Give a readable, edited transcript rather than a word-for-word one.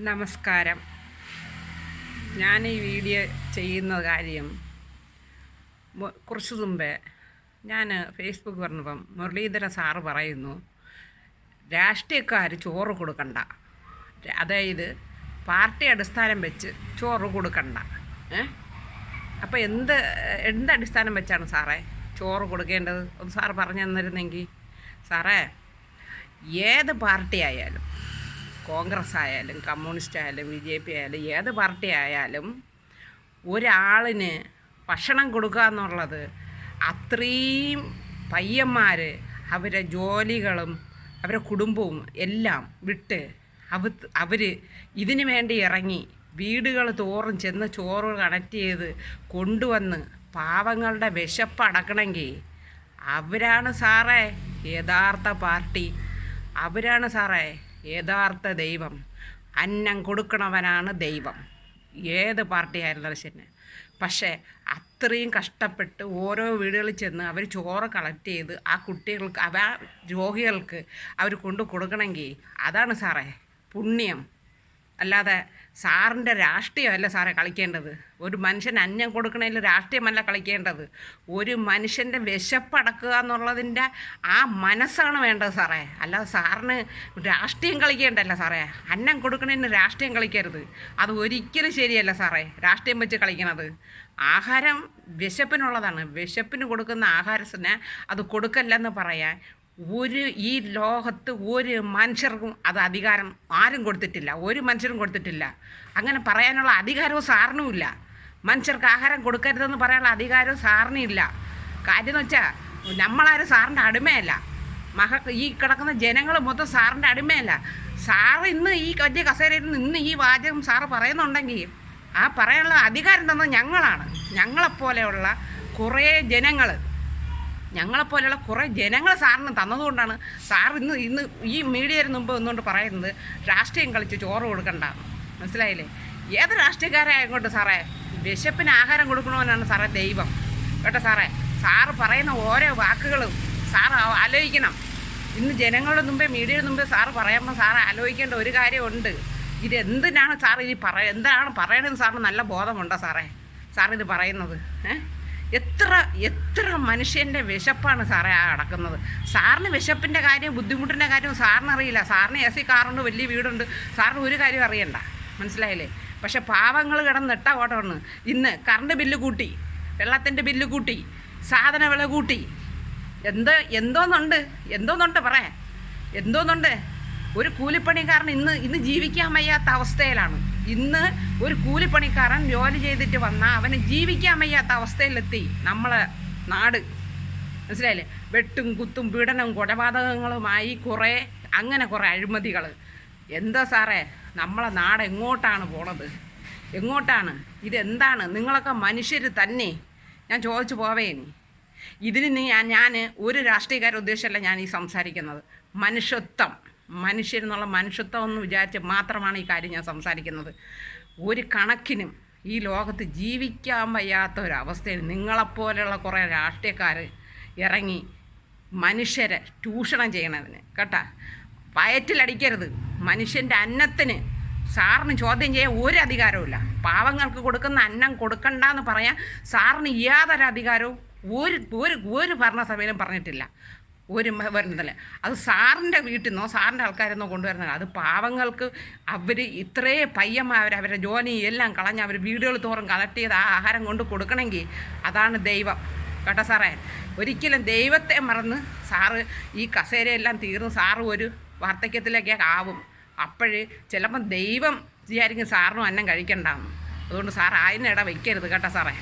നമസ്കാരം. ഞാൻ ഈ വീഡിയോ ചെയ്യുന്ന കാര്യം കുറച്ച് മുമ്പേ ഞാൻ ഫേസ്ബുക്ക് പറഞ്ഞപ്പം മുരളീധര സാറ് പറയുന്നു, രാഷ്ട്രീയക്കാർ ചോറ് കൊടുക്കണ്ട, അതായത് പാർട്ടി അടിസ്ഥാനം വെച്ച് ചോറ് കൊടുക്കണ്ട. അപ്പോൾ എന്ത് അടിസ്ഥാനം വെച്ചാണ് സാറേ ചോറ് കൊടുക്കേണ്ടത്? ഒന്ന് സാറ് പറഞ്ഞു തന്നിരുന്നെങ്കിൽ. സാറേ, ഏത് പാർട്ടി ആയാലും, കോൺഗ്രസ് ആയാലും കമ്മ്യൂണിസ്റ്റ് ആയാലും BJP ആയാലും ഏത് പാർട്ടി ആയാലും ഒരാളിന് ഭക്ഷണം കൊടുക്കുക എന്നുള്ളത് അത്രയും പയ്യന്മാർ അവരെ ജോലികളും അവരെ കുടുംബവും എല്ലാം വിട്ട് അവർ ഇതിനു വേണ്ടി ഇറങ്ങി വീടുകൾ തോറും ചെന്ന് ചോറ് കണക്ട് ചെയ്ത് കൊണ്ടുവന്ന് പാവങ്ങളുടെ വിശപ്പ് അടക്കണമെങ്കിൽ അവരാണ് സാറേ യഥാർത്ഥ പാർട്ടി, അവരാണ് സാറേ യഥാർത്ഥ ദൈവം. അന്നം കൊടുക്കണവനാണ് ദൈവം, ഏത് പാർട്ടി ആയിരുന്നാലും ശരി. പക്ഷേ അത്രയും കഷ്ടപ്പെട്ട് ഓരോ വീടുകളിൽ ചെന്ന് അവർ ചോറ് കളക്ട് ചെയ്ത് ആ കുട്ടികൾക്ക് രോഗികൾക്ക് അവർ കൊണ്ടു കൊടുക്കണമെങ്കിൽ അതാണ് സാറേ പുണ്യം. അല്ലാതെ സാറിൻ്റെ രാഷ്ട്രീയമല്ല സാറേ കളിക്കേണ്ടത്. ഒരു മനുഷ്യൻ അന്നം കൊടുക്കണതിൽ രാഷ്ട്രീയമല്ല കളിക്കേണ്ടത്. ഒരു മനുഷ്യൻ്റെ വിശപ്പടക്കുക എന്നുള്ളതിൻ്റെ ആ മനസ്സാണ് വേണ്ടത് സാറേ. അല്ലാതെ സാറിന് രാഷ്ട്രീയം കളിക്കേണ്ടല്ല സാറേ. അന്നം കൊടുക്കണതിന് രാഷ്ട്രീയം കളിക്കരുത്. അത് ഒരിക്കലും ശരിയല്ല സാറേ, രാഷ്ട്രീയം വെച്ച് കളിക്കണത്. ആഹാരം വിശപ്പിനുള്ളതാണ്. വിശപ്പിന് കൊടുക്കുന്ന ആഹാരത്തിന് അത് കൊടുക്കല്ലെന്ന് പറയാൻ ഈ ലോകത്ത് ഒരു മനുഷ്യർക്കും അത് അധികാരം ആരും കൊടുത്തിട്ടില്ല, ഒരു മനുഷ്യരും കൊടുത്തിട്ടില്ല. അങ്ങനെ പറയാനുള്ള അധികാരവും സാറിനുമില്ല. മനുഷ്യർക്ക് ആഹാരം കൊടുക്കരുതെന്ന് പറയാനുള്ള അധികാരവും സാറിനില്ല. കാര്യം എന്ന് വെച്ചാൽ നമ്മളാരും സാറിൻ്റെ അടിമയല്ല. ഈ കിടക്കുന്ന ജനങ്ങൾ മൊത്തം സാറിൻ്റെ അടിമയല്ല. സാറ് ഇന്ന് ഈ വലിയ കസേരയിൽ നിന്ന് ഈ വാചകം സാറ് പറയുന്നുണ്ടെങ്കിൽ ആ പറയാനുള്ള അധികാരം തന്നത് ഞങ്ങളാണ്. ഞങ്ങളെപ്പോലെയുള്ള കുറേ ജനങ്ങൾ സാറിന് തന്നതുകൊണ്ടാണ് സാർ ഇന്ന് ഈ മീഡിയയിൽ മുമ്പ് നിന്നുകൊണ്ട് പറയുന്നത് രാഷ്ട്രീയം കളിച്ച് ചോറ് കൊടുക്കണ്ട. മനസ്സിലായില്ലേ? ഏത് രാഷ്ട്രീയക്കാരായങ്ങോട്ട് സാറേ വിശപ്പിന് ആഹാരം കൊടുക്കണമെന്നാണ് സാറേ ദൈവം. കേട്ടോ സാറേ, സാറ് പറയുന്ന ഓരോ വാക്കുകളും സാർ ആലോചിക്കണം. ഇന്ന് ജനങ്ങളുടെ മുമ്പേ മീഡിയയുടെ മുമ്പേ സാറ് പറയുമ്പോൾ സാറ് ആലോചിക്കേണ്ട ഒരു കാര്യമുണ്ട്. ഇതെന്തിനാണ് സാർ എന്താണ് പറയണതെന്ന് സാറിന് നല്ല ബോധമുണ്ടോ സാറേ? സാറിത് പറയുന്നത് എത്ര മനുഷ്യൻ്റെ വിശപ്പാണ് സാറേ അടക്കുന്നത്. സാറിന് വിശപ്പിൻ്റെ കാര്യം ബുദ്ധിമുട്ടിൻ്റെ കാര്യം സാറിനറിയില്ല. സാറിന് AC കാറുണ്ട്, വലിയ വീടുണ്ട്, സാറിന് ഒരു കാര്യം അറിയണ്ട. മനസ്സിലായില്ലേ? പക്ഷെ പാവങ്ങൾ കിടന്നിട്ട ഓട്ടമാണ്. ഇന്ന് കറണ്ട് ബില്ല് കൂട്ടി, വെള്ളത്തിൻ്റെ ബില്ല് കൂട്ടി, സാധന വില കൂട്ടി, എന്തോന്നുണ്ട് പറയാൻ, എന്തോന്നുണ്ട്. ഒരു കൂലിപ്പണിക്കാരൻ ഇന്ന് ജീവിക്കാൻ വയ്യാത്ത അവസ്ഥയിലാണ്. ഇന്ന് ഒരു കൂലിപ്പണിക്കാരൻ ജോലി ചെയ്തിട്ട് വന്നാൽ അവന് ജീവിക്കാൻ വയ്യാത്ത അവസ്ഥയിലെത്തി നമ്മളെ നാട്. മനസ്സിലായില്ലേ? വെട്ടും കുത്തും പീഡനവും കൊലപാതകങ്ങളുമായി കുറേ അഴിമതികൾ. എന്താ സാറേ നമ്മളെ നാട് എങ്ങോട്ടാണ് പോണത്? എങ്ങോട്ടാണ്? ഇതെന്താണ്? നിങ്ങളൊക്കെ മനുഷ്യർ തന്നെ. ഞാൻ ചോദിച്ചു പോവേനി. ഇതിന് ഞാൻ ഒരു രാഷ്ട്രീയക്കാരെ ഉദ്ദേശമല്ല ഞാൻ ഈ സംസാരിക്കുന്നത്. മനുഷ്യരെന്നുള്ള മനുഷ്യത്വം എന്ന് വിചാരിച്ച് മാത്രമാണ് ഈ കാര്യം ഞാൻ സംസാരിക്കുന്നത്. ഒരു കണക്കിനും ഈ ലോകത്ത് ജീവിക്കാൻ വയ്യാത്ത ഒരവസ്ഥയിൽ നിങ്ങളെപ്പോലെയുള്ള കുറേ രാഷ്ട്രീയക്കാർ ഇറങ്ങി മനുഷ്യരെ ചൂഷണം ചെയ്യണതിന് കേട്ടാ. വയറ്റിലടിക്കരുത്. മനുഷ്യൻ്റെ അന്നത്തിന് സാറിന് ചോദ്യം ചെയ്യാൻ ഒരു അധികാരവുമില്ല. പാവങ്ങൾക്ക് കൊടുക്കുന്ന അന്നം കൊടുക്കണ്ടെന്ന് പറയാൻ സാറിന് യാതൊരു അധികാരവും ഒരു ഭരണസഭയിലും പറഞ്ഞിട്ടില്ല. വരുന്നതല്ലേ അത് സാറിൻ്റെ വീട്ടിൽ നിന്നോ സാറിൻ്റെ ആൾക്കാരെന്നോ കൊണ്ടുവരുന്നില്ല. അത് പാവങ്ങൾക്ക് അവർ ഇത്രയും പയ്യന്മാർ അവരുടെ ജോലി എല്ലാം കളഞ്ഞ് അവർ വീടുകൾ തോറും കളക്ട് ചെയ്ത് ആ ആഹാരം കൊണ്ട് കൊടുക്കണമെങ്കിൽ അതാണ് ദൈവം. കേട്ടോ സാറേ, ഒരിക്കലും ദൈവത്തെ മറന്ന് സാറ് ഈ കസേരയെല്ലാം തീർന്ന് സാറ് ഒരു വാർദ്ധക്യത്തിലേക്ക് ആവും. അപ്പോഴ് ചിലപ്പം ദൈവം വിചാരിക്കും സാറിനും അന്നം കഴിക്കണ്ടാന്ന്. അതുകൊണ്ട് സാർ അതിനിട വയ്ക്കരുത് കേട്ടോ സാറേ.